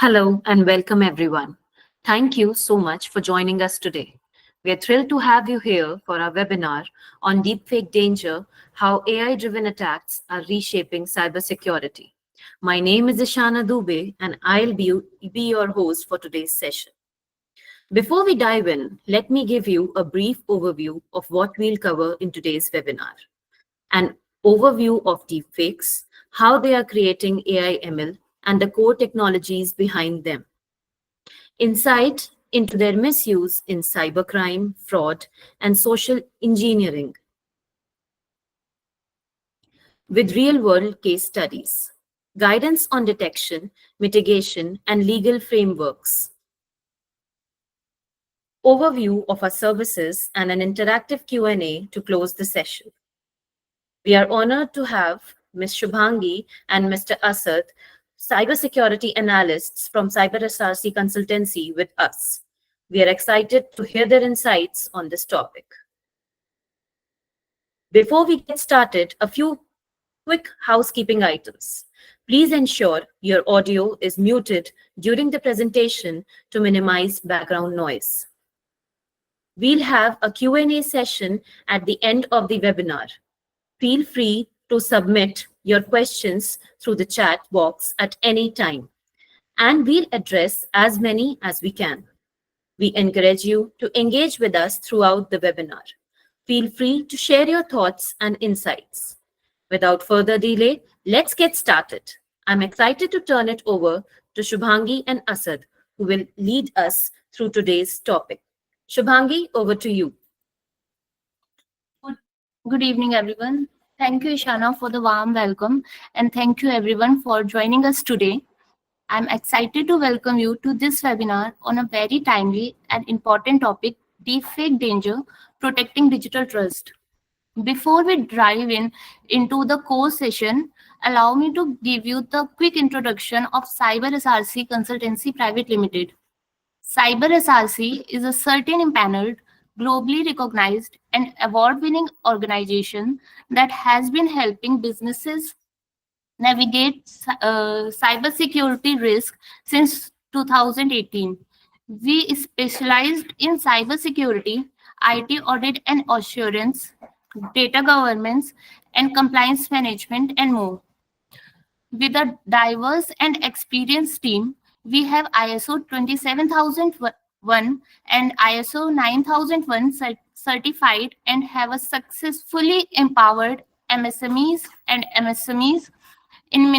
Hello and welcome everyone. Thank you so much for joining us today. We are thrilled to have you here for our webinar on deepfake danger, how AI-driven attacks are reshaping cybersecurity. My name is Ishana Dubey and I'll be your host for today's session. Before we dive in, let me give you a brief overview of what we'll cover in today's webinar. An overview of deepfakes, how they are creating AI ML, and the core technologies behind them. Insight into their misuse in cybercrime, fraud, and social engineering, with real world case studies, guidance on detection, mitigation, and legal frameworks, overview of our services, and an interactive Q&A to close the session. We are honored to have Ms. Shubhangi and Mr. Asad, cybersecurity analysts from CyberSRC Consultancy, with us. We are excited to hear their insights on this topic. Before we get started, a few quick housekeeping items. Please ensure your audio is muted during the presentation to minimize background noise. We'll have a Q&A session at the end of the webinar. Feel free to submit your questions through the chat box at any time, and we'll address as many as we can. We encourage you to engage with us throughout the webinar. Feel free to share your thoughts and insights. Without further delay, let's get started. I'm excited to turn it over to Shubhangi and Asad, who will lead us through today's topic. Shubhangi, over to you. Good evening, everyone. Thank you, Ishana, for the warm welcome, and thank you, everyone, for joining us today. I'm excited to welcome you to this webinar on a very timely and important topic, deepfake danger, protecting digital trust. Before we dive into the core session, allow me to give you the quick introduction of CyberSRC Consultancy Private Limited. CyberSRC is a certain impaneled, globally recognized and award-winning organization that has been helping businesses navigate cybersecurity risk since 2018. We specialized in cybersecurity, IT audit and assurance, data governance, and compliance management, and more. With a diverse and experienced team, we have ISO 27001 and ISO 9001 certified and have a successfully empowered MSMEs and MSMEs in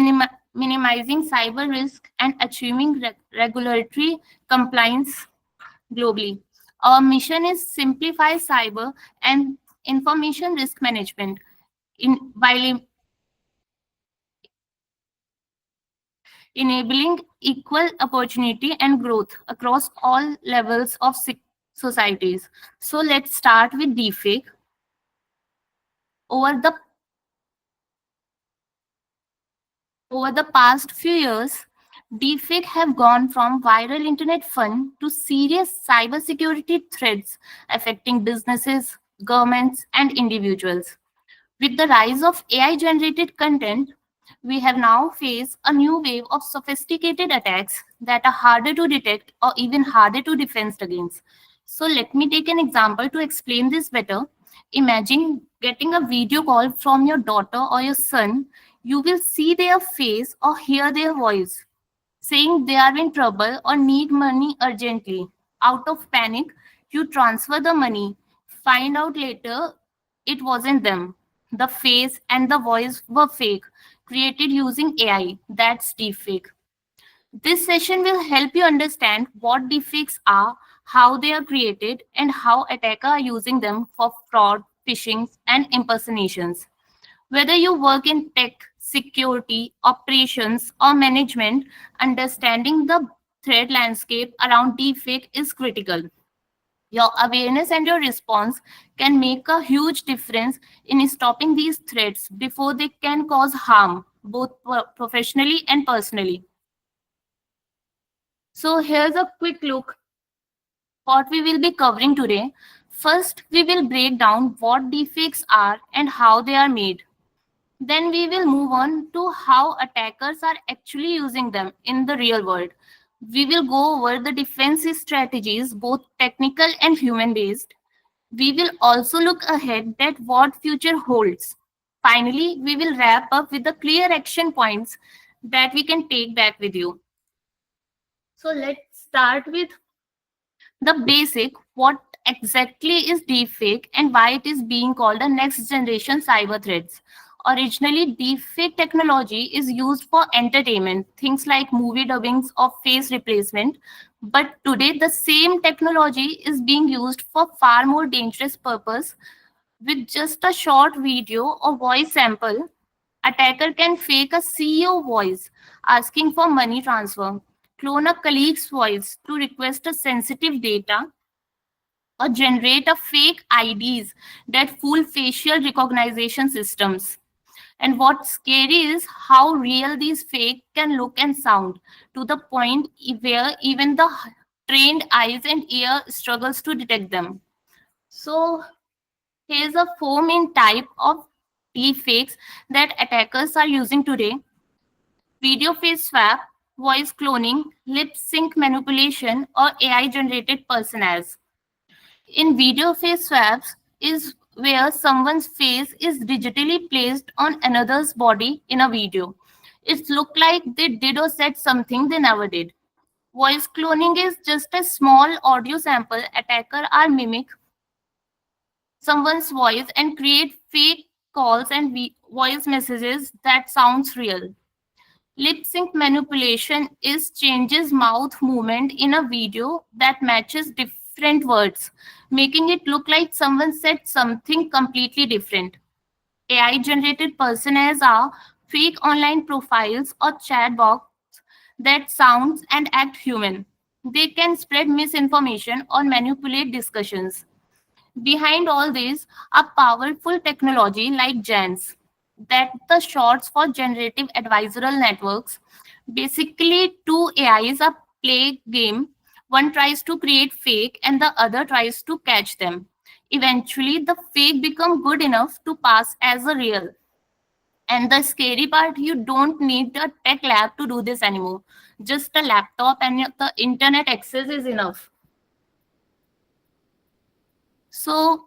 minimizing cyber risk and achieving regulatory compliance globally. Our mission is simplify cyber and information risk management while enabling equal opportunity and growth across all levels of societies. So let's start with deepfake. Over the past few years, deepfake have gone from viral internet fun to serious cybersecurity threats affecting businesses, governments, and individuals. With the rise of AI-generated content, we have now faced a new wave of sophisticated attacks that are harder to detect or even harder to defend against. So let me take an example to explain this better. Imagine getting a video call from your daughter or your son. You will see their face or hear their voice saying they are in trouble or need money urgently. Out of panic, you transfer the money. Find out later it wasn't them. The face and the voice were fake, created using AI. That's deepfake. This session will help you understand what deepfakes are, how they are created, and how attackers are using them for fraud, phishing, and impersonations. Whether you work in tech, security, operations, or management, understanding the threat landscape around deepfake is critical. Your awareness and your response can make a huge difference in stopping these threats before they can cause harm, both professionally and personally. So here's a quick look what we will be covering today. First, we will break down what deepfakes are and how they are made. Then we will move on to how attackers are actually using them in the real world. We will go over the defense strategies, both technical and human based. We will also look ahead at what future holds. Finally, we will wrap up with the clear action points that we can take back with you. So let's start with the basic. What exactly is deepfake and why it is being called a next generation cyber threats? Originally, deepfake technology is used for entertainment, things like movie dubbings or face replacement. But today, the same technology is being used for far more dangerous purpose. With just a short video or voice sample, attacker can fake a CEO voice asking for money transfer, clone a colleague's voice to request a sensitive data, or generate a fake IDs that fool facial recognition systems. And what's scary is how real these fake can look and sound, to the point where even the trained eyes and ear struggles to detect them. So here's a four main type of deepfakes that attackers are using today: video face swap, voice cloning, lip sync manipulation, or AI generated personas. In video face swaps is where someone's face is digitally placed on another's body in a video. It look like they did or said something they never did. Voice cloning is just a small audio sample. Attacker are mimic someone's voice and create fake calls and voice messages that sounds real. Lip sync manipulation is changes mouth movement in a video that matches different words, making it look like someone said something completely different. AI generated personas are fake online profiles or chatbots that sound and act human. They can spread misinformation or manipulate discussions. Behind all this are powerful technology like GENS, that the shorts for generative adversarial networks. Basically, two AIs are play game. One tries to create fake and the other tries to catch them. Eventually, the fake become good enough to pass as a real. And the scary part, you don't need a tech lab to do this anymore. Just a laptop and the internet access is enough. So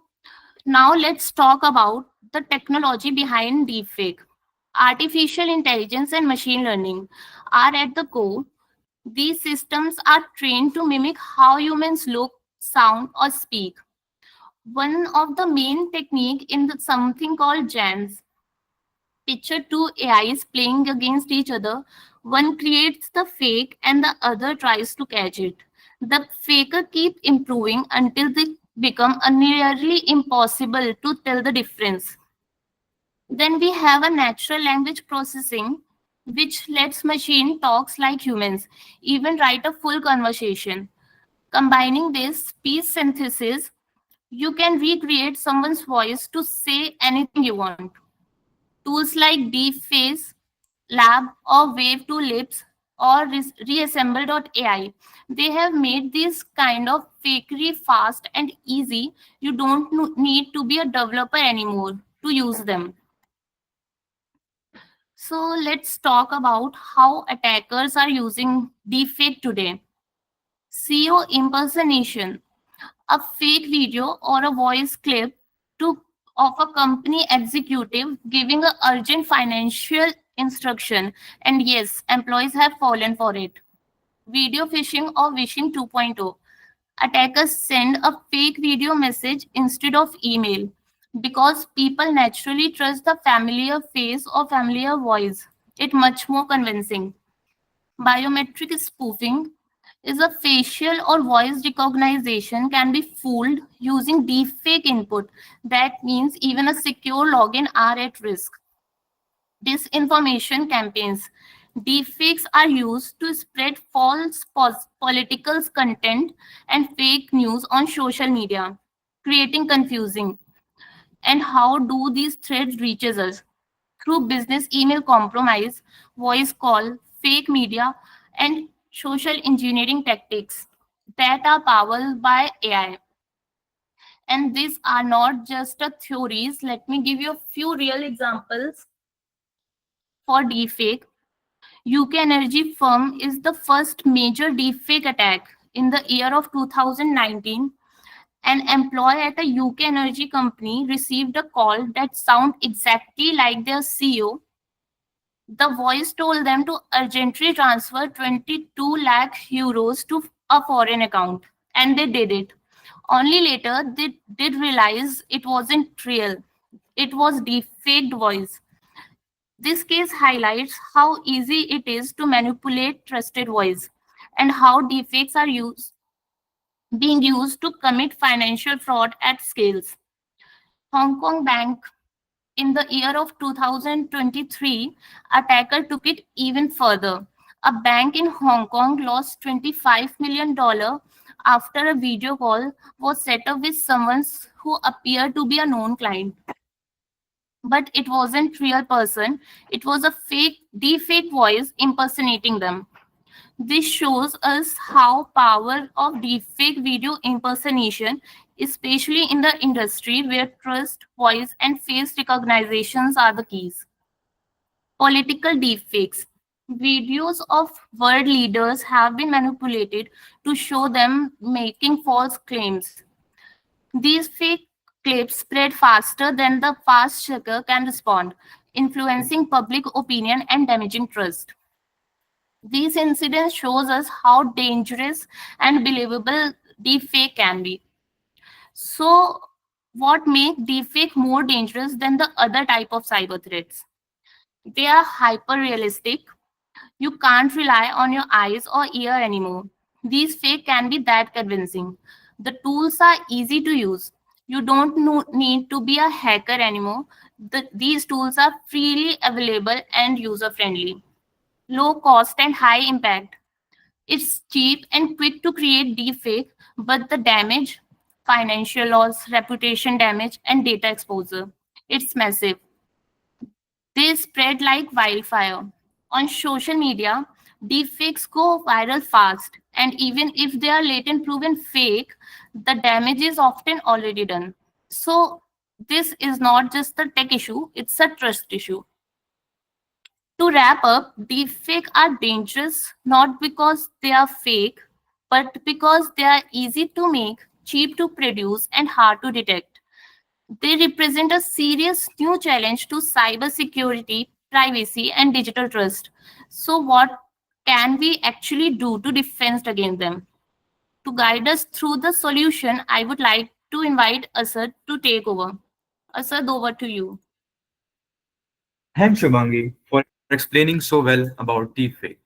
now let's talk about the technology behind deepfake. Artificial intelligence and machine learning are at the core. These systems are trained to mimic how humans look, sound, or speak. One of the main technique in something called GENS. Picture two AIs playing against each other. One creates the fake and the other tries to catch it. The faker keep improving until they become a nearly impossible to tell the difference. Then we have a natural language processing, which lets machine talks like humans, even write a full conversation. Combining this speech synthesis, you can recreate someone's voice to say anything you want. Tools like Deepface Lab or Wave to Lips or Reassemble.ai, they have made this kind of fakery fast and easy. You don't need to be a developer anymore to use them. So let's talk about how attackers are using deepfake today. CEO impersonation, a fake video or a voice clip to of a company executive giving a urgent financial instruction, and yes, employees have fallen for it. Video phishing or phishing 2.0. Attackers send a fake video message instead of email because people naturally trust the familiar face or familiar voice. It's much more convincing. Biometric spoofing is a facial or voice recognition can be fooled using deepfake input. That means even a secure login are at risk. Disinformation campaigns. Deepfakes are used to spread false political content and fake news on social media, creating confusing. And how do these threats reaches us? Through business email compromise, voice call, fake media, and social engineering tactics that are powered by AI. And these are not just theories. Let me give you a few real examples for deepfake. UK energy firm is the first major deepfake attack. In the year of 2019, an employee at a UK energy company received a call that sounded exactly like their CEO. The voice told them to urgently transfer 22 lakh euros to a foreign account, and they did it. Only later they did realize it wasn't real. It was deepfaked voice. This case highlights how easy it is to manipulate trusted voice and how deepfakes are being used to commit financial fraud at scales. Hong Kong Bank in the year of 2023, attacker took it even further. A bank in Hong Kong lost $25 million after a video call was set up with someone who appeared to be a known client. But it wasn't real person, it was a fake deepfake voice impersonating them. This shows us how power of deepfake video impersonation, especially in the industry where trust, voice, and face recognitions are the keys. Political deepfakes. Videos of world leaders have been manipulated to show them making false claims. These fake clips spread faster than the fast checker can respond, influencing public opinion and damaging trust. These incidents shows us how dangerous and believable deepfake can be. So, what makes deepfake more dangerous than the other type of cyber threats? They are hyper realistic. You can't rely on your eyes or ear anymore. These fake can be that convincing. The tools are easy to use. You don't need to be a hacker anymore. These tools are freely available and user friendly. Low cost and high impact. It's cheap and quick to create deepfake, but the damage, financial loss, reputation damage, and data exposure, it's massive. They spread like wildfire. On social media, deepfakes go viral fast, and even if they are later proven fake, the damage is often already done. So, this is not just a tech issue, it's a trust issue. To wrap up, deepfakes are dangerous not because they are fake, but because they are easy to make, cheap to produce, and hard to detect. They represent a serious new challenge to cybersecurity, privacy, and digital trust. So, what can we actually do to defend against them? To guide us through the solution, I would like to invite Asad to take over. Asad, over to you. Thanks, Shubhangi, for explaining so well about deepfake.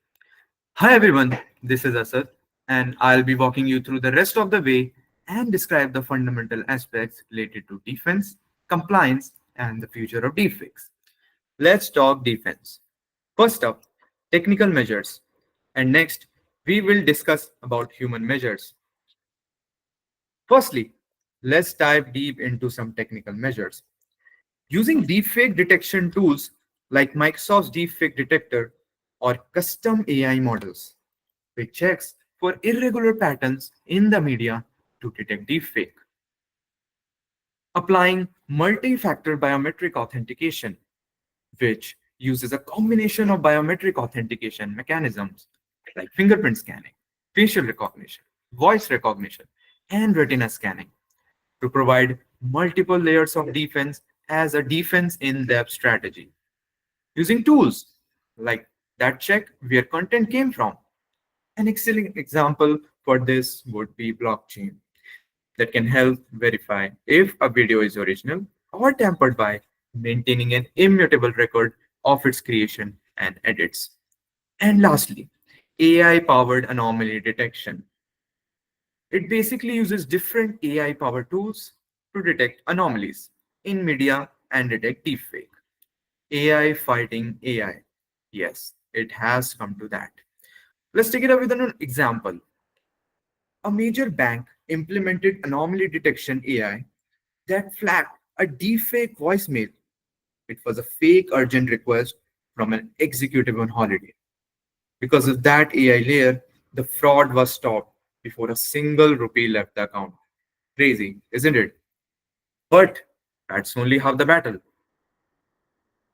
Hi, everyone. This is Asad, and I'll be walking you through the rest of the way and describe the fundamental aspects related to defense, compliance, and the future of deepfakes. Let's talk defense. First up, technical measures, and next, we will discuss about human measures. Firstly, let's dive deep into some technical measures. Using deepfake detection tools like Microsoft's deepfake detector or custom AI models, which checks for irregular patterns in the media to detect deepfake. Applying multi-factor biometric authentication, which uses a combination of biometric authentication mechanisms like fingerprint scanning, facial recognition, voice recognition, and retina scanning to provide multiple layers of defense as a defense in depth strategy. Using tools like that check where content came from. An excellent example for this would be blockchain that can help verify if a video is original or tampered by, maintaining an immutable record of its creation and edits. And lastly, AI powered anomaly detection. It basically uses different AI powered tools to detect anomalies in media and detect deepfake. AI fighting AI. Yes, it has come to that. Let's take it up with an example. A major bank implemented anomaly detection AI that flagged a deepfake voicemail. It was a fake urgent request from an executive on holiday. Because of that AI layer, the fraud was stopped before a single rupee left the account. Crazy, isn't it? But that's only half the battle.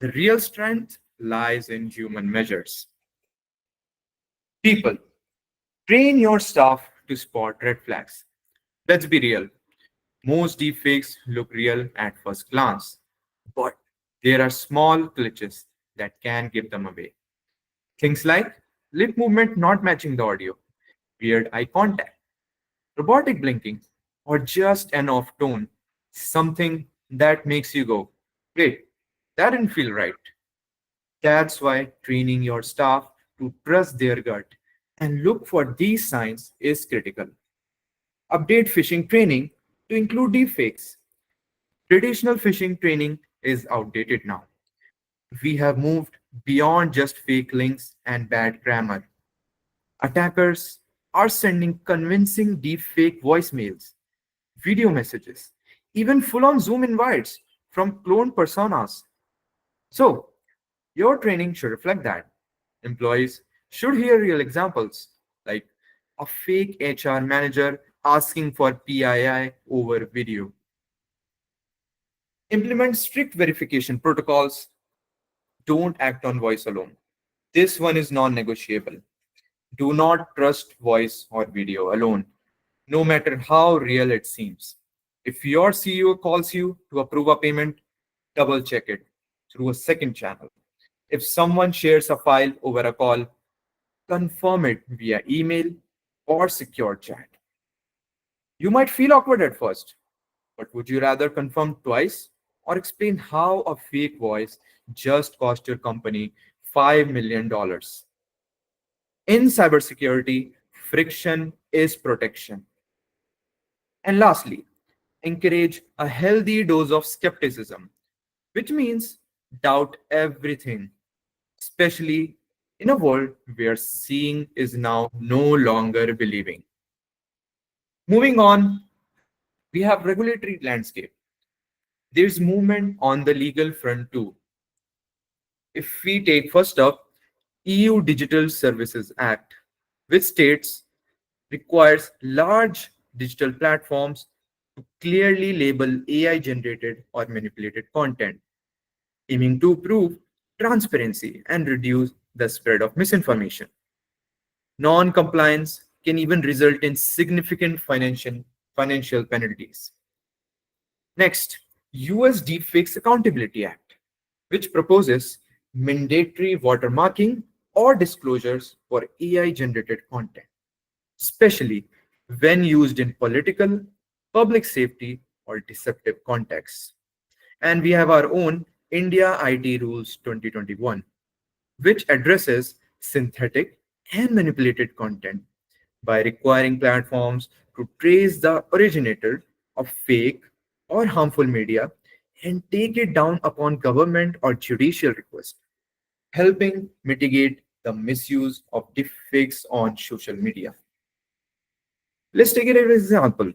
The real strength lies in human measures. People, train your staff to spot red flags. Let's be real. Most deepfakes look real at first glance, but there are small glitches that can give them away. Things like lip movement not matching the audio, weird eye contact, robotic blinking, or just an off tone, something that makes you go, wait, that didn't feel right. That's why training your staff to trust their gut and look for these signs is critical. Update phishing training to include deepfakes. Traditional phishing training is outdated now. We have moved beyond just fake links and bad grammar. Attackers are sending convincing deepfake voicemails, video messages, even full on Zoom invites from cloned personas. So, your training should reflect that. Employees should hear real examples, like a fake HR manager asking for PII over video. Implement strict verification protocols. Don't act on voice alone. This one is non negotiable. Do not trust voice or video alone, no matter how real it seems. If your CEO calls you to approve a payment, double check it through a second channel. If someone shares a file over a call, confirm it via email or secure chat. You might feel awkward at first, but would you rather confirm twice or explain how a fake voice just cost your company $5 million? In cybersecurity, friction is protection. And lastly, encourage a healthy dose of skepticism, which means doubt everything, especially in a world where seeing is now no longer believing. Moving on, we have regulatory landscape. There's movement on the legal front too. If we take first up, EU Digital Services Act, which states requires large digital platforms to clearly label AI generated or manipulated content, aiming to prove transparency and reduce the spread of misinformation. Non compliance can even result in significant financial penalties. Next, US Deepfakes Accountability Act, which proposes mandatory watermarking or disclosures for AI generated content, especially when used in political, public safety, or deceptive contexts. And we have our own India IT Rules 2021, which addresses synthetic and manipulated content by requiring platforms to trace the originator of fake or harmful media and take it down upon government or judicial request, helping mitigate the misuse of deepfakes on social media. Let's take it as an example.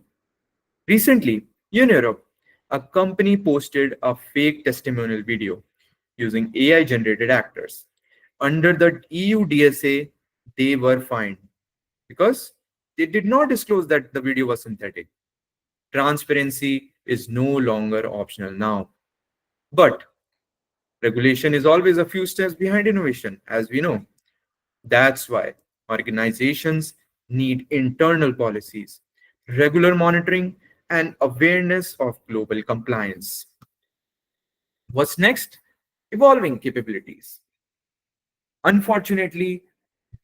Recently, in Europe, a company posted a fake testimonial video using AI generated actors. Under the EU DSA, they were fined because they did not disclose that the video was synthetic. Transparency is no longer optional now. But regulation is always a few steps behind innovation, as we know. That's why organizations need internal policies, regular monitoring, and awareness of global compliance. What's next? Evolving capabilities. Unfortunately,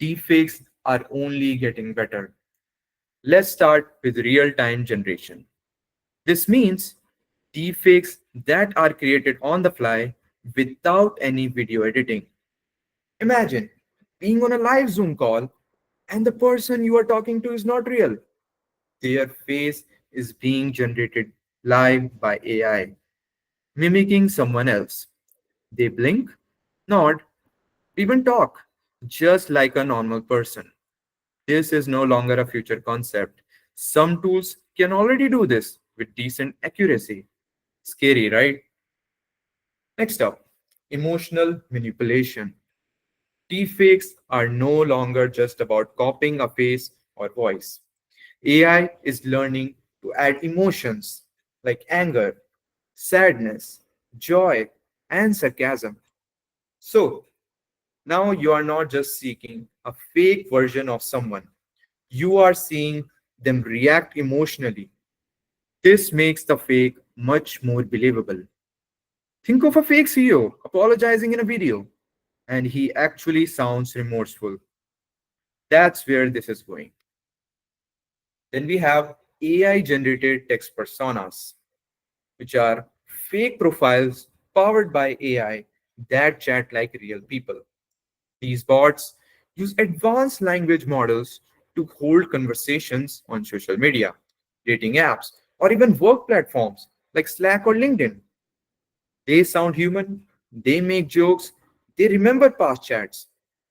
deepfakes are only getting better. Let's start with real time generation. This means deepfakes that are created on the fly without any video editing. Imagine being on a live Zoom call and the person you are talking to is not real. Their face is being generated live by AI, mimicking someone else. They blink, nod, even talk, just like a normal person. This is no longer a future concept. Some tools can already do this with decent accuracy. Scary, right? Next up, emotional manipulation. Deepfakes are no longer just about copying a face or voice. AI is learning to add emotions like anger, sadness, joy, and sarcasm. So, Now you are not just seeking a fake version of someone, you are seeing them react emotionally. This makes the fake much more believable. Think of a fake CEO apologizing in a video, and he actually sounds remorseful. That's where this is going. Then we have AI generated text personas, which are fake profiles powered by AI that chat like real people. These bots use advanced language models to hold conversations on social media, dating apps, or even work platforms like Slack or LinkedIn. They sound human, they make jokes, they remember past chats,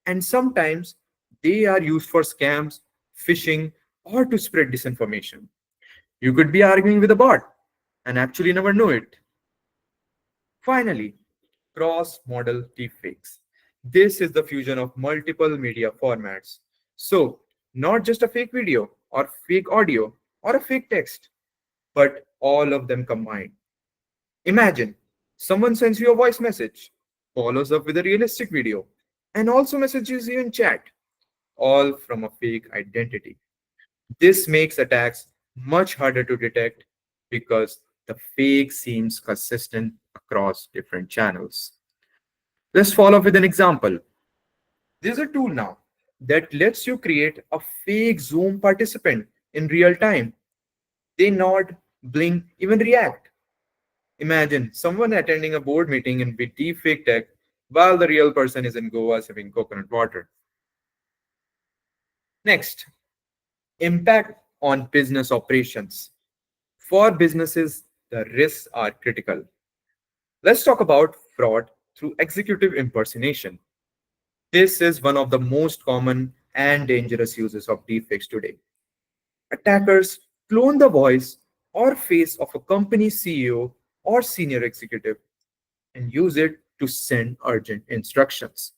and sometimes they are used for scams, phishing, or to spread disinformation. You could be arguing with a bot and actually never know it. Finally, cross model deepfakes. This is the fusion of multiple media formats. So, not just a fake video or fake audio or a fake text, but all of them combined. Imagine someone sends you a voice message, follows up with a realistic video, and also messages you in chat, all from a fake identity. This makes attacks much harder to detect because the fake seems consistent across different channels. Let's follow up with an example. There's a tool now that lets you create a fake Zoom participant in real time. They nod, blink, even react. Imagine someone attending a board meeting in with deepfake tech while the real person is in Goa sipping coconut water. Next, impact on business operations. For businesses, the risks are critical. Let's talk about fraud through executive impersonation. This is one of the most common and dangerous uses of deepfakes today. Attackers clone the voice or face of a company CEO or senior executive and use it to send urgent instructions,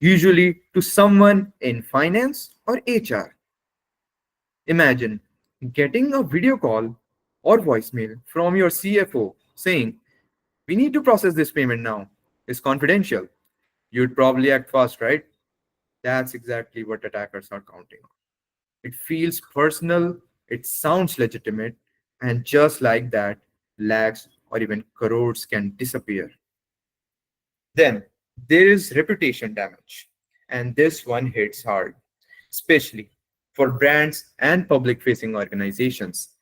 usually to someone in finance or HR. Imagine getting a video call or voicemail from your CFO saying, "We need to process this payment now. It's confidential." You'd probably act fast, right? That's exactly what attackers are counting on. It feels personal, it sounds legitimate, and just like that, lakhs or even crores can disappear. Then there is reputation damage, and this one hits hard, especially for brands and public facing organizations.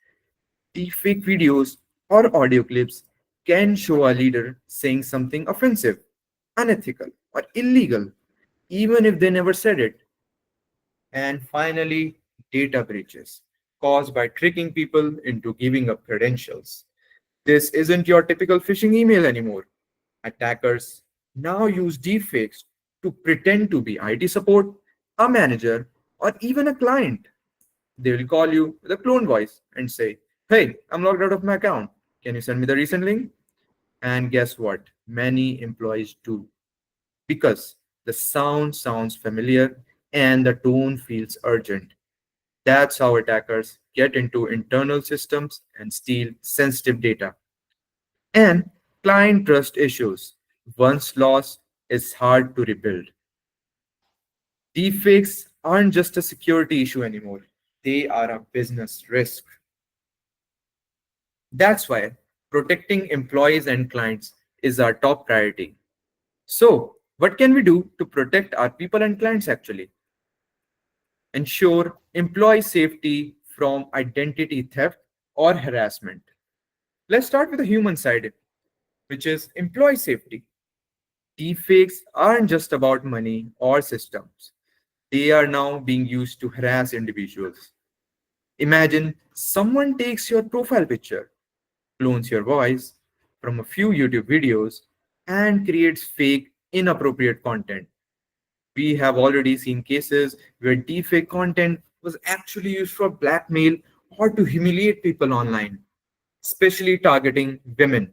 Deepfake videos or audio clips can show a leader saying something offensive, unethical, or illegal, even if they never said it. And finally, data breaches caused by tricking people into giving up credentials. This isn't your typical phishing email anymore. Attackers now use deepfakes to pretend to be IT support, a manager, or even a client. They will call you with a clone voice and say, "Hey, I'm logged out of my account. Can you send me the recent link?" And guess what? Many employees do because the sound sounds familiar and the tone feels urgent. That's how attackers get into internal systems and steal sensitive data. And client trust issues. Once lost, is hard to rebuild. Deepfakes aren't just a security issue anymore, they are a business risk. That's why protecting employees and clients is our top priority. So, what can we do to protect our people and clients actually? Ensure employee safety from identity theft or harassment. Let's start with the human side, which is employee safety. Deepfakes aren't just about money or systems. They are now being used to harass individuals. Imagine someone takes your profile picture, clones your voice from a few YouTube videos, and creates fake, inappropriate content. We have already seen cases where deepfake content was actually used for blackmail or to humiliate people online, especially targeting women.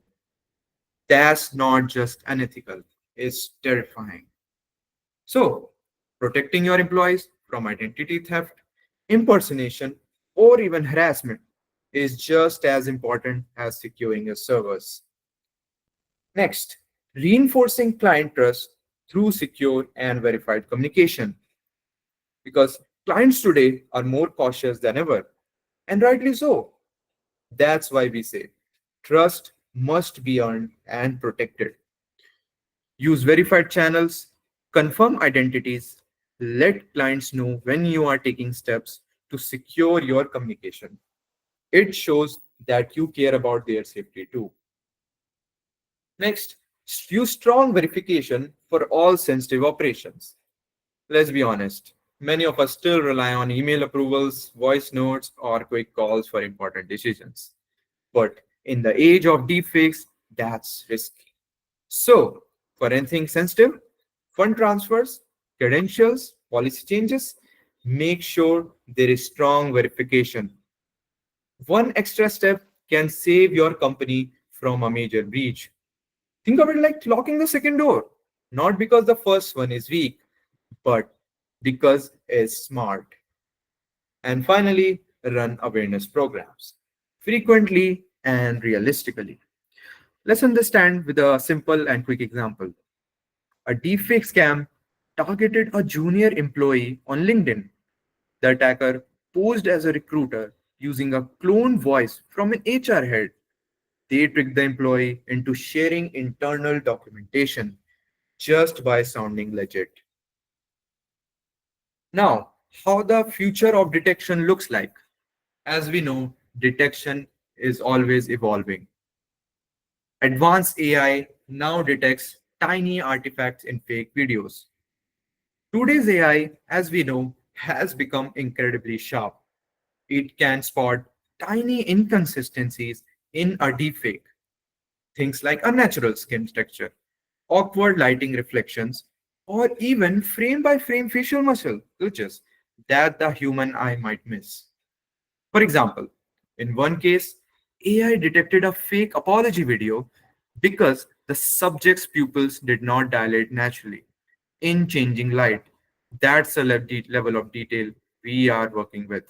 That's not just unethical, it's terrifying. So, protecting your employees from identity theft, impersonation, or even harassment is just as important as securing your servers. Next, reinforcing client trust. through secure and verified communication. Because clients today are more cautious than ever, and rightly so. That's why we say trust must be earned and protected. Use verified channels, confirm identities, let clients know when you are taking steps to secure your communication. It shows that you care about their safety too. Next, use strong verification for all sensitive operations. Let's be honest, many of us still rely on email approvals, voice notes, or quick calls for important decisions. But in the age of deepfakes, that's risky. So, for anything sensitive, fund transfers, credentials, policy changes, make sure there is strong verification. One extra step can save your company from a major breach. Think of it like locking the second door, not because the first one is weak, but because it's smart. And finally, run awareness programs frequently and realistically. Let's understand with a simple and quick example. A deepfake scam targeted a junior employee on LinkedIn. The attacker posed as a recruiter using a cloned voice from an HR head. They tricked the employee into sharing internal documentation just by sounding legit. Now, how the future of detection looks like. As we know, detection is always evolving. Advanced AI now detects tiny artifacts in fake videos. Today's AI, as we know, has become incredibly sharp. It can spot tiny inconsistencies in a deepfake. Things like unnatural skin texture, awkward lighting reflections, or even frame by frame facial muscle glitches that the human eye might miss. For example, in one case, AI detected a fake apology video because the subject's pupils did not dilate naturally in changing light. That's the level of detail we are working with.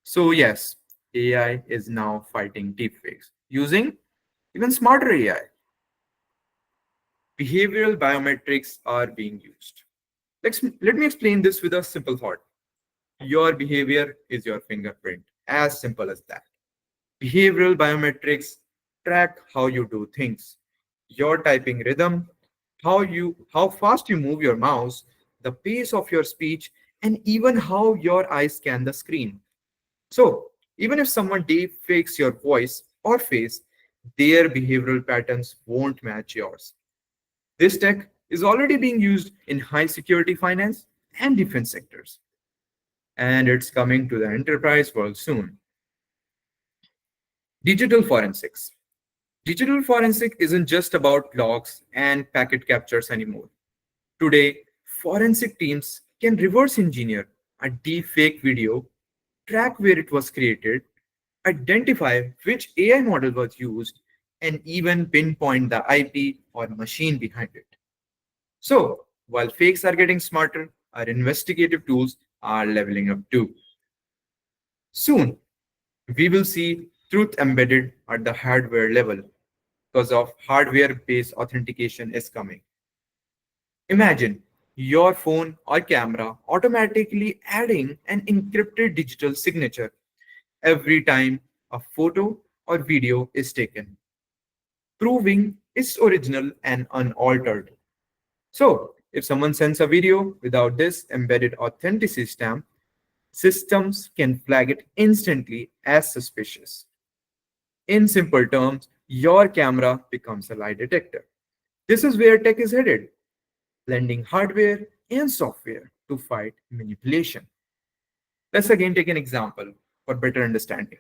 So, yes, AI is now fighting deepfakes using even smarter AI. Behavioral biometrics are being used. Let me explain this with a simple thought. Your behavior is your fingerprint, as simple as that. Behavioral biometrics track how you do things, your typing rhythm, how fast you move your mouse, the pace of your speech, and even how your eyes scan the screen. So, even if someone deep fakes your voice or face, their behavioral patterns won't match yours. This tech is already being used in high security finance and defense sectors, and it's coming to the enterprise world soon. Digital forensics. Digital forensic isn't just about logs and packet captures anymore. Today, forensic teams can reverse engineer a deepfake video, track where it was created, identify which AI model was used, and even pinpoint the IP or machine behind it. So, while fakes are getting smarter, our investigative tools are leveling up too. Soon, we will see truth embedded at the hardware level because of hardware-based authentication is coming. Imagine your phone or camera automatically adding an encrypted digital signature every time a photo or video is taken, proving it's original and unaltered. So, if someone sends a video without this embedded authenticity stamp, systems can flag it instantly as suspicious. In simple terms, your camera becomes a lie detector. This is where tech is headed, blending hardware and software to fight manipulation. Let's again take an example for better understanding.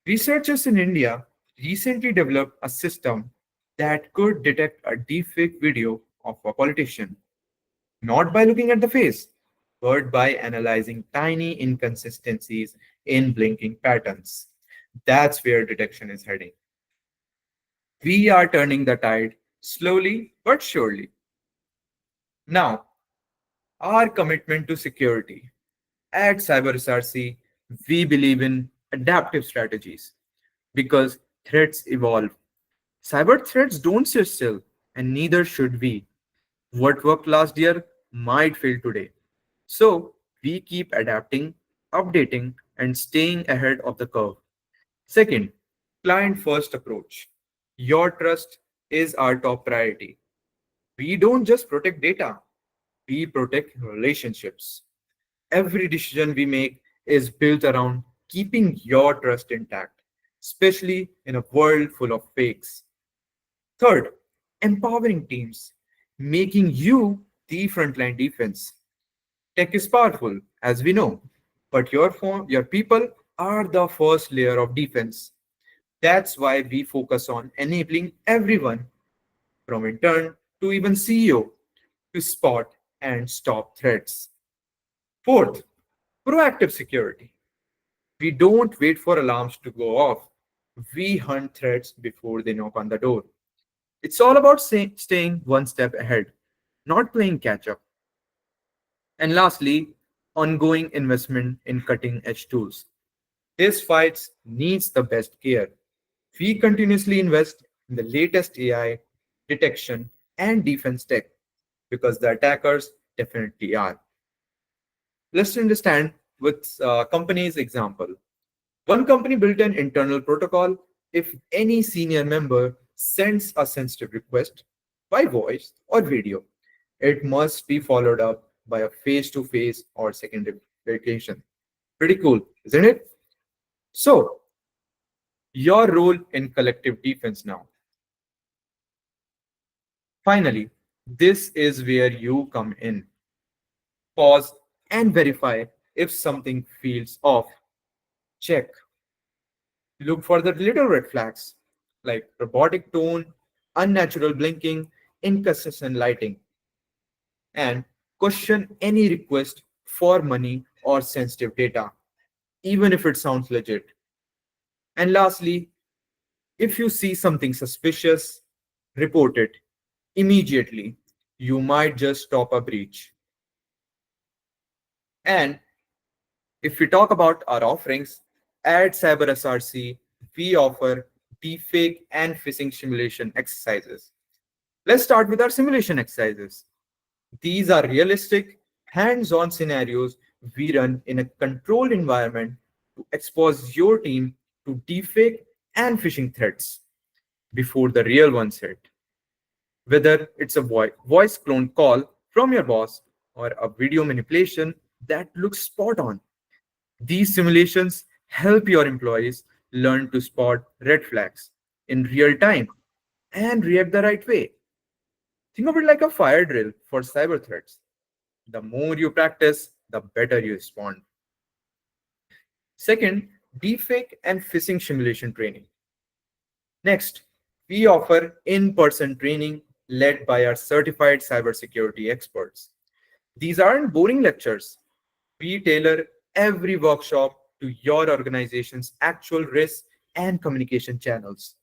Researchers in India recently developed a system that could detect a deepfake video of a politician, not by looking at the face, but by analyzing tiny inconsistencies in blinking patterns. That's where detection is heading. We are turning the tide slowly but surely. Now, our commitment to security. At CyberSRC, we believe in adaptive strategies because threats evolve. Cyber threats don't sit still, and neither should we. What worked last year might fail today. So we keep adapting, updating, and staying ahead of the curve. Second, client first approach. Your trust is our top priority. We don't just protect data, we protect relationships. Every decision we make is built around keeping your trust intact, especially in a world full of fakes. Third, empowering teams, making you the frontline defense. Tech is powerful, as we know, but your people are the first layer of defense. That's why we focus on enabling everyone, from intern to even CEO, to spot and stop threats. Fourth, proactive security. We don't wait for alarms to go off. We hunt threats before they knock on the door. It's all about staying one step ahead, not playing catch up. And lastly, ongoing investment in cutting edge tools. This fight needs the best care. We continuously invest in the latest AI, detection, and defense tech because the attackers definitely are. Let's understand with company's example. One company built an internal protocol. If any senior member sends a sensitive request by voice or video, it must be followed up by a face to face or second verification. Pretty cool, isn't it? So, your role in collective defense now. Finally, this is where you come in. Pause and verify if something feels off. Check. Look for the little red flags like robotic tone, unnatural blinking, inconsistent lighting, and question any request for money or sensitive data, even if it sounds legit. And lastly, if you see something suspicious, report it immediately. You might just stop a breach. And if we talk about our offerings, at Cyber SRC, we offer deepfake and phishing simulation exercises. Let's start with our simulation exercises. These are realistic, hands on scenarios we run in a controlled environment to expose your team to deepfake and phishing threats before the real ones hit. Whether it's a voice clone call from your boss or a video manipulation that looks spot on, these simulations help your employees learn to spot red flags in real time and react the right way. Think of it like a fire drill for cyber threats. The more you practice, the better you respond. Second, deepfake and phishing simulation training. Next, we offer in person training led by our certified cybersecurity experts. These aren't boring lectures. We tailor every workshop to your organization's actual risk and communication channels.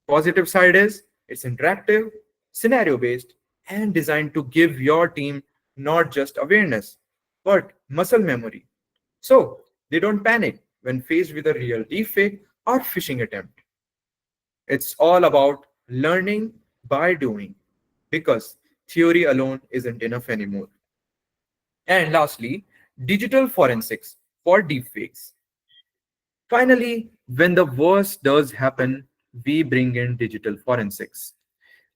Positive side is it's interactive, scenario based, and designed to give your team not just awareness, but muscle memory. So they don't panic when faced with a real deepfake or phishing attempt. It's all about learning by doing because theory alone isn't enough anymore. And lastly, digital forensics for deepfakes. Finally, when the worst does happen, we bring in digital forensics.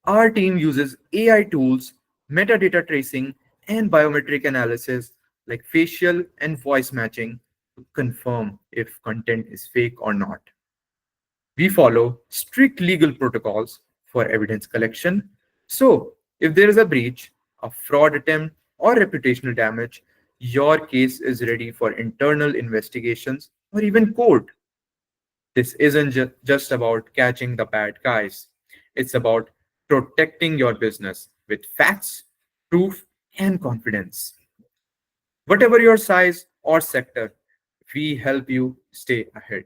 Our team uses AI tools, metadata tracing, and biometric analysis like facial and voice matching to confirm if content is fake or not. We follow strict legal protocols for evidence collection. So, if there is a breach, a fraud attempt, or reputational damage, your case is ready for internal investigations or even court. This isn't just about catching the bad guys, it's about protecting your business with facts, proof, and confidence. Whatever your size or sector, we help you stay ahead.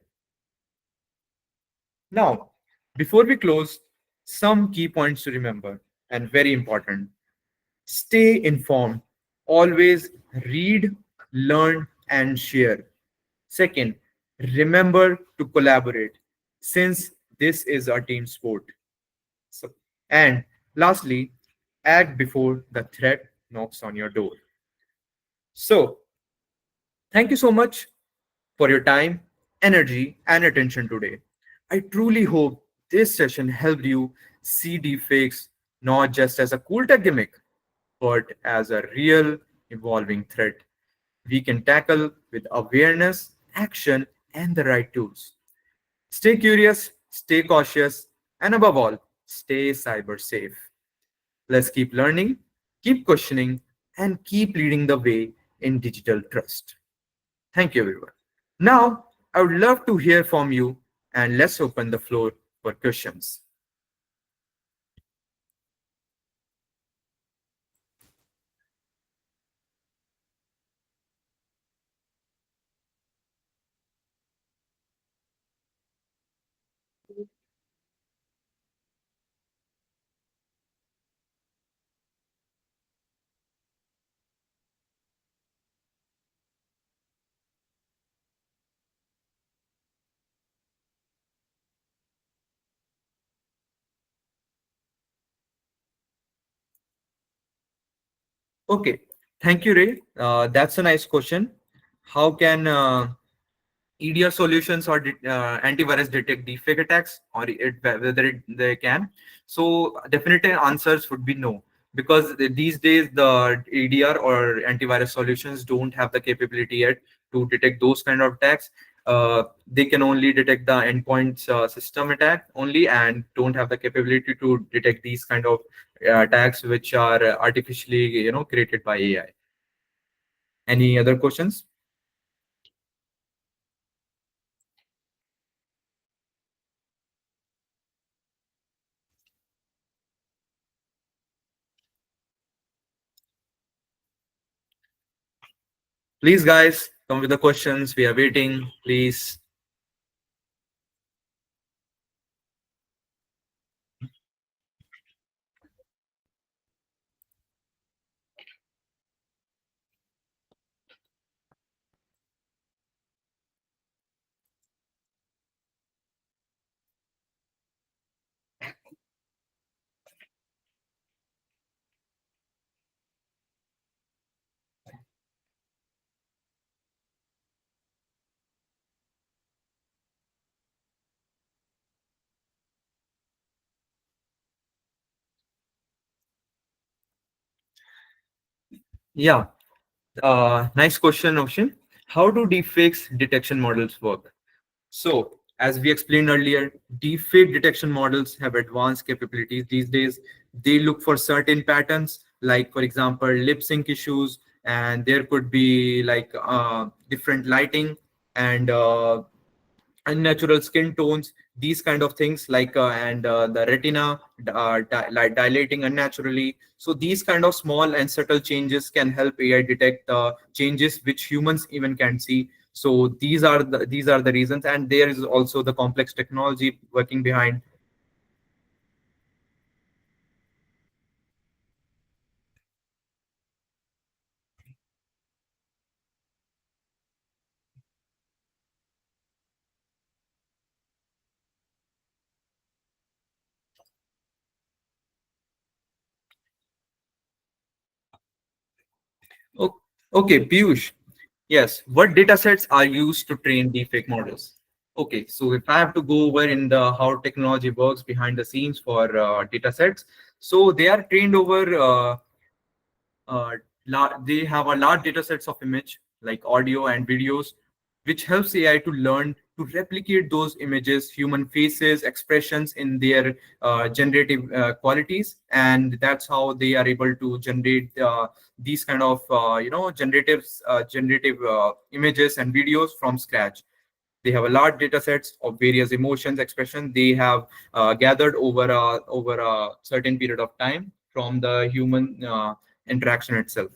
Now, before we close, some key points to remember and very important. Stay informed. Always read, learn, and share. Second, remember to collaborate since this is a team sport. So, and lastly, Act before the threat knocks on your door. So, thank you so much for your time, energy, and attention today. I truly hope this session helped you see deepfakes not just as a cool tech gimmick, but as a real evolving threat we can tackle with awareness, action, and the right tools. Stay curious, stay cautious, and above all, stay cyber safe. Let's keep learning, keep questioning, and keep leading the way in digital trust. Thank you, everyone. Now, I would love to hear from you, and let's open the floor for questions. Okay, thank you, Ray. That's a nice question. How can EDR solutions or antivirus detect deepfake attacks, or whether they can? So definitely answers would be no, because these days the EDR or antivirus solutions don't have the capability yet to detect those kind of attacks. They can only detect the endpoints system attack only, and don't have the capability to detect these kind of attacks which are artificially created by AI. Any other questions? Please, guys, come with the questions. We are waiting. Please. Yeah, nice question, Ocean. How do deepfakes detection models work? So, as we explained earlier, deepfake detection models have advanced capabilities these days. They look for certain patterns, like, for example, lip sync issues, and there could be like different lighting and unnatural skin tones, these kind of things, like and the retina like dilating unnaturally. So these kind of small and subtle changes can help AI detect changes which humans even can't see. So these are the reasons, and there is also the complex technology working behind. O- Okay, Piyush. Yes, what data sets are used to train deepfake models? Okay, so if I have to go over in the how technology works behind the scenes for data sets, so they are trained over uh, they have a large data sets of image like audio and videos, which helps AI to learn to replicate those images, human faces, expressions in their generative qualities, and that's how they are able to generate these kind of generative images and videos from scratch. They have a large data sets of various emotions, expressions they have gathered over a certain period of time from the human interaction itself.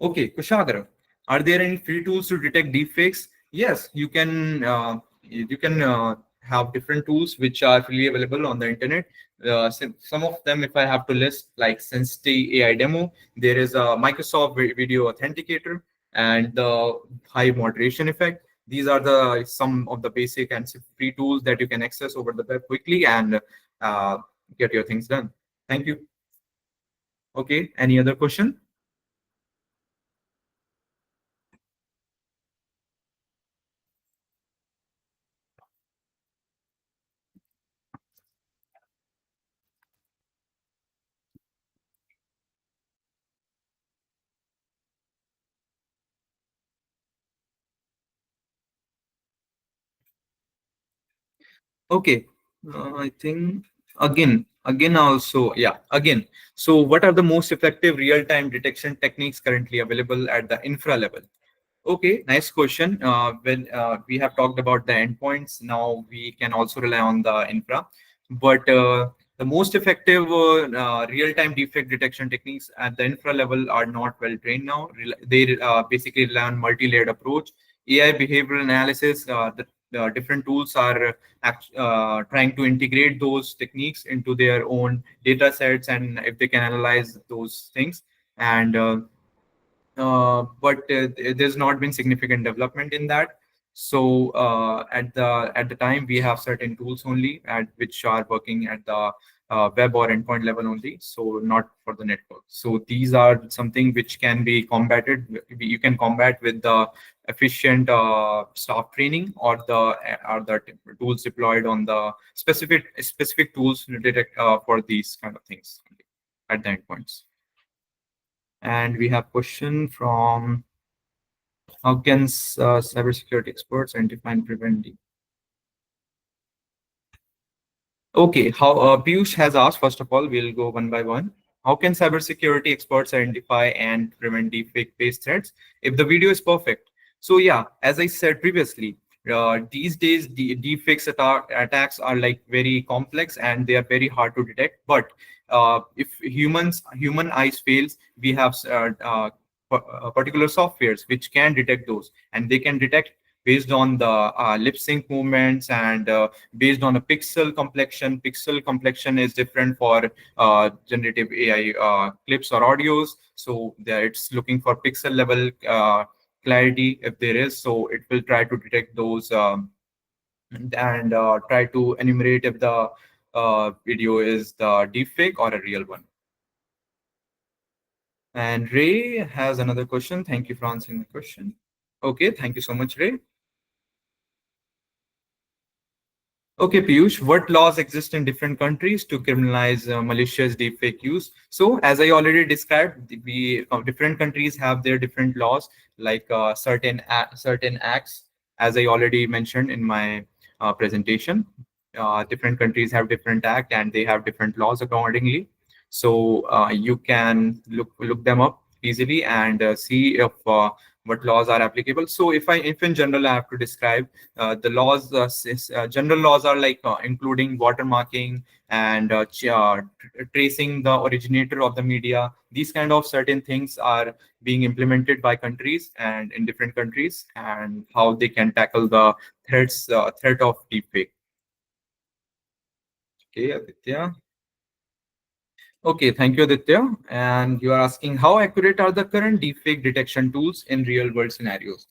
Okay, Kushagra, are there any free tools to detect deepfakes? Yes, you can have different tools which are freely available on the internet. Some of them, if I have to list, like Sensei AI Demo, there is a Microsoft Video Authenticator and the High Moderation Effect. These are the some of the basic and free tools that you can access over the web quickly and uh, get your things done. Thank you. Okay, any other question? Okay, I think again also, yeah, again. So what are the most effective real-time detection techniques currently available at the infra level? Okay, nice question. When we have talked about the endpoints, now we can also rely on the infra. But the most effective real-time defect detection techniques at the infra level are not well trained now. They basically rely on multi-layered approach, AI behavioral analysis. The different tools are trying to integrate those techniques into their own data sets, and if they can analyze those things. And but there's not been significant development in that. So at the time, we have certain tools only at which are working at the web or endpoint level only, so not for the network. So these are something which can be combated. You can combat with the efficient staff training or the tools deployed on the specific tools to detect for these kind of things at the endpoints. And we have question from how can cybersecurity experts identify and prevent deep? Okay, how Piyush has asked, first of all, we'll go one by one. How can cybersecurity experts identify and prevent deepfake-based threats if the video is perfect? So yeah, as I said previously, these days the deepfakes attacks are like very complex and they are very hard to detect. But if human eyes fails, we have particular softwares which can detect those, and they can detect based on the lip sync movements and based on a pixel complexion. Pixel complexion is different for generative AI clips or audios. So there it's looking for pixel level clarity if there is. So it will try to detect those and try to enumerate if the video is the deepfake or a real one. And Ray has another question. Thank you for answering the question. Okay, thank you so much, Ray. Okay, Piyush, what laws exist in different countries to criminalize malicious deepfake use? So, as I already described, different countries have their different laws, like certain acts, as I already mentioned in my presentation. Different countries have different act and they have different laws accordingly. So you can look them up easily and see if what laws are applicable. So if in general I have to describe the laws, general laws are like including watermarking and tracing the originator of the media. These kind of certain things are being implemented by countries and in different countries, and how they can tackle the threat of deepfake. Okay, Aditya. Okay, thank you, Aditya. And you are asking how accurate are the current deepfake detection tools in real world scenarios?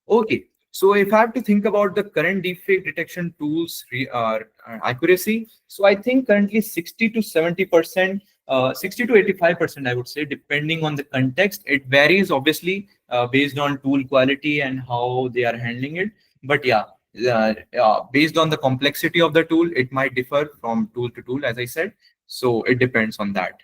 Okay, so if I have to think about the current deepfake detection tools accuracy, so I think currently 60 to 70%, 60 to 85%, I would say, depending on the context. It varies obviously based on tool quality and how they are handling it. But yeah, based on the complexity of the tool, it might differ from tool to tool, as I said. So it depends on that.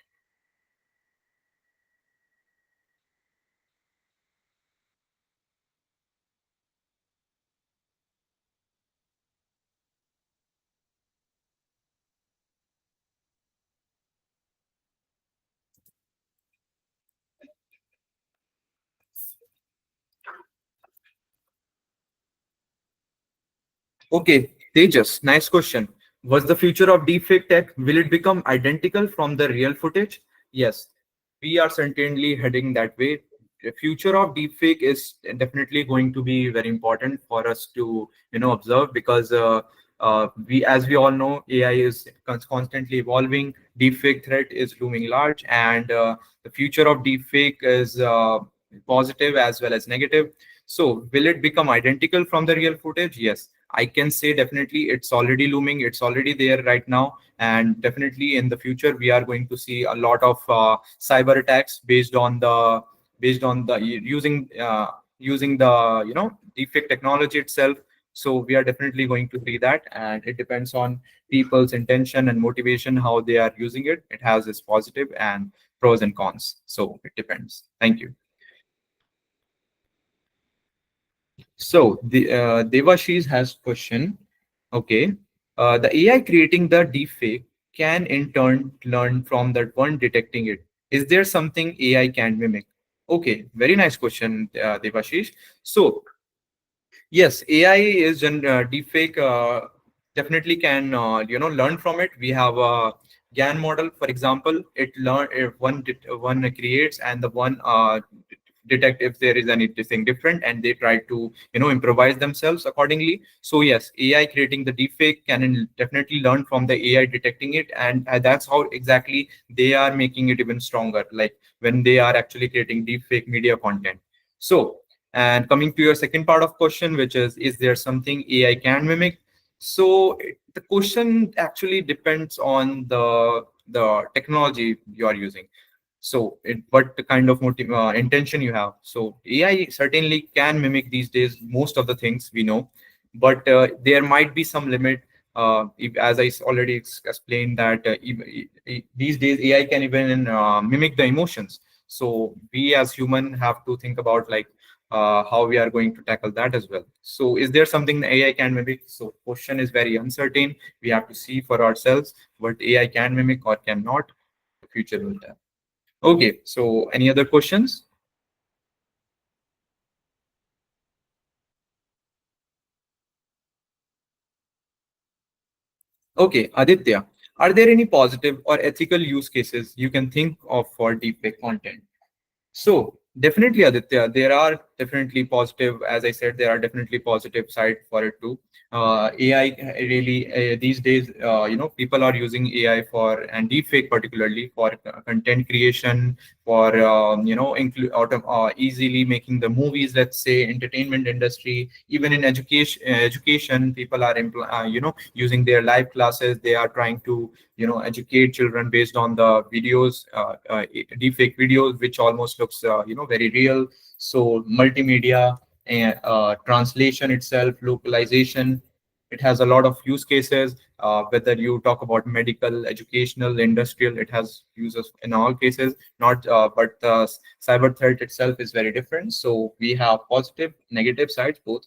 Okay, Tejas, nice question. Was the future of deepfake tech, will it become identical from the real footage? Yes, we are certainly heading that way. The future of deepfake is definitely going to be very important for us to, observe, because as we all know, AI is constantly evolving. Deepfake threat is looming large, and the future of deepfake is positive as well as negative. So will it become identical from the real footage? Yes, I can say definitely it's already looming. It's already there right now, and definitely in the future we are going to see a lot of cyber attacks based on the using the deepfake technology itself. So we are definitely going to see that, and it depends on people's intention and motivation how they are using it. It has its positive and pros and cons. So it depends. Thank you. So the Devashish has question. Okay, the AI creating the deepfake can in turn learn from that one detecting it. Is there something AI can mimic? Okay, very nice question, Devashish. So yes, AI is deepfake definitely can learn from it. We have a GAN model, for example. It learn if one creates and the one detect if there is anything different, and they try to improvise themselves accordingly. So yes, AI creating the deepfake can definitely learn from the AI detecting it, and that's how exactly they are making it even stronger. Like when they are actually creating deepfake media content. So and coming to your second part of question, which is there something AI can mimic? So the question actually depends on the technology you are using. So what kind of intention you have. So AI certainly can mimic these days most of the things we know, but there might be some limit. As I already explained that these days AI can even mimic the emotions. So we as human have to think about like how we are going to tackle that as well. So is there something the AI can mimic? So question is very uncertain. We have to see for ourselves what AI can mimic or cannot. The future will tell. Okay, so any other questions? Okay, Aditya, are there any positive or ethical use cases you can think of for deepfake content? So definitely, Aditya, there are definitely positive. As I said, there are definitely positive side for it too. AI really these days, people are using AI for and deepfake particularly for content creation, for easily making the movies. Let's say entertainment industry, even in education, people are using their live classes. They are trying to educate children based on the videos, deepfake videos, which almost looks very real. So multimedia and translation itself, localization, it has a lot of use cases. Whether you talk about medical, educational, industrial, it has uses in all cases. Not but the cyber threat itself is very different. So we have positive, negative sides both.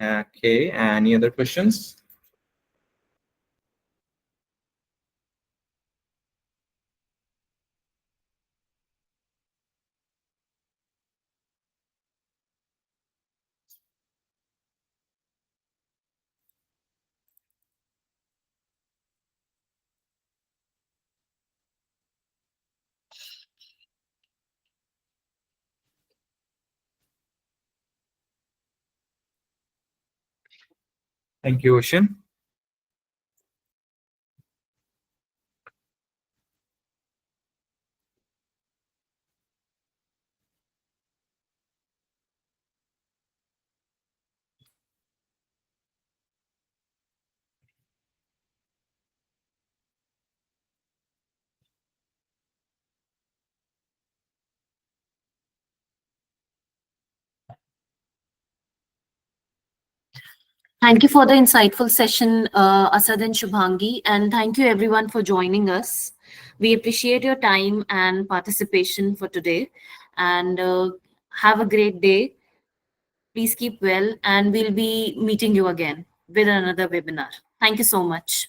Okay, any other questions? Thank you, Ocean. Thank you for the insightful session, Asad and Shubhangi, and thank you everyone for joining us. We appreciate your time and participation for today, and have a great day. Please keep well, and we'll be meeting you again with another webinar. Thank you so much.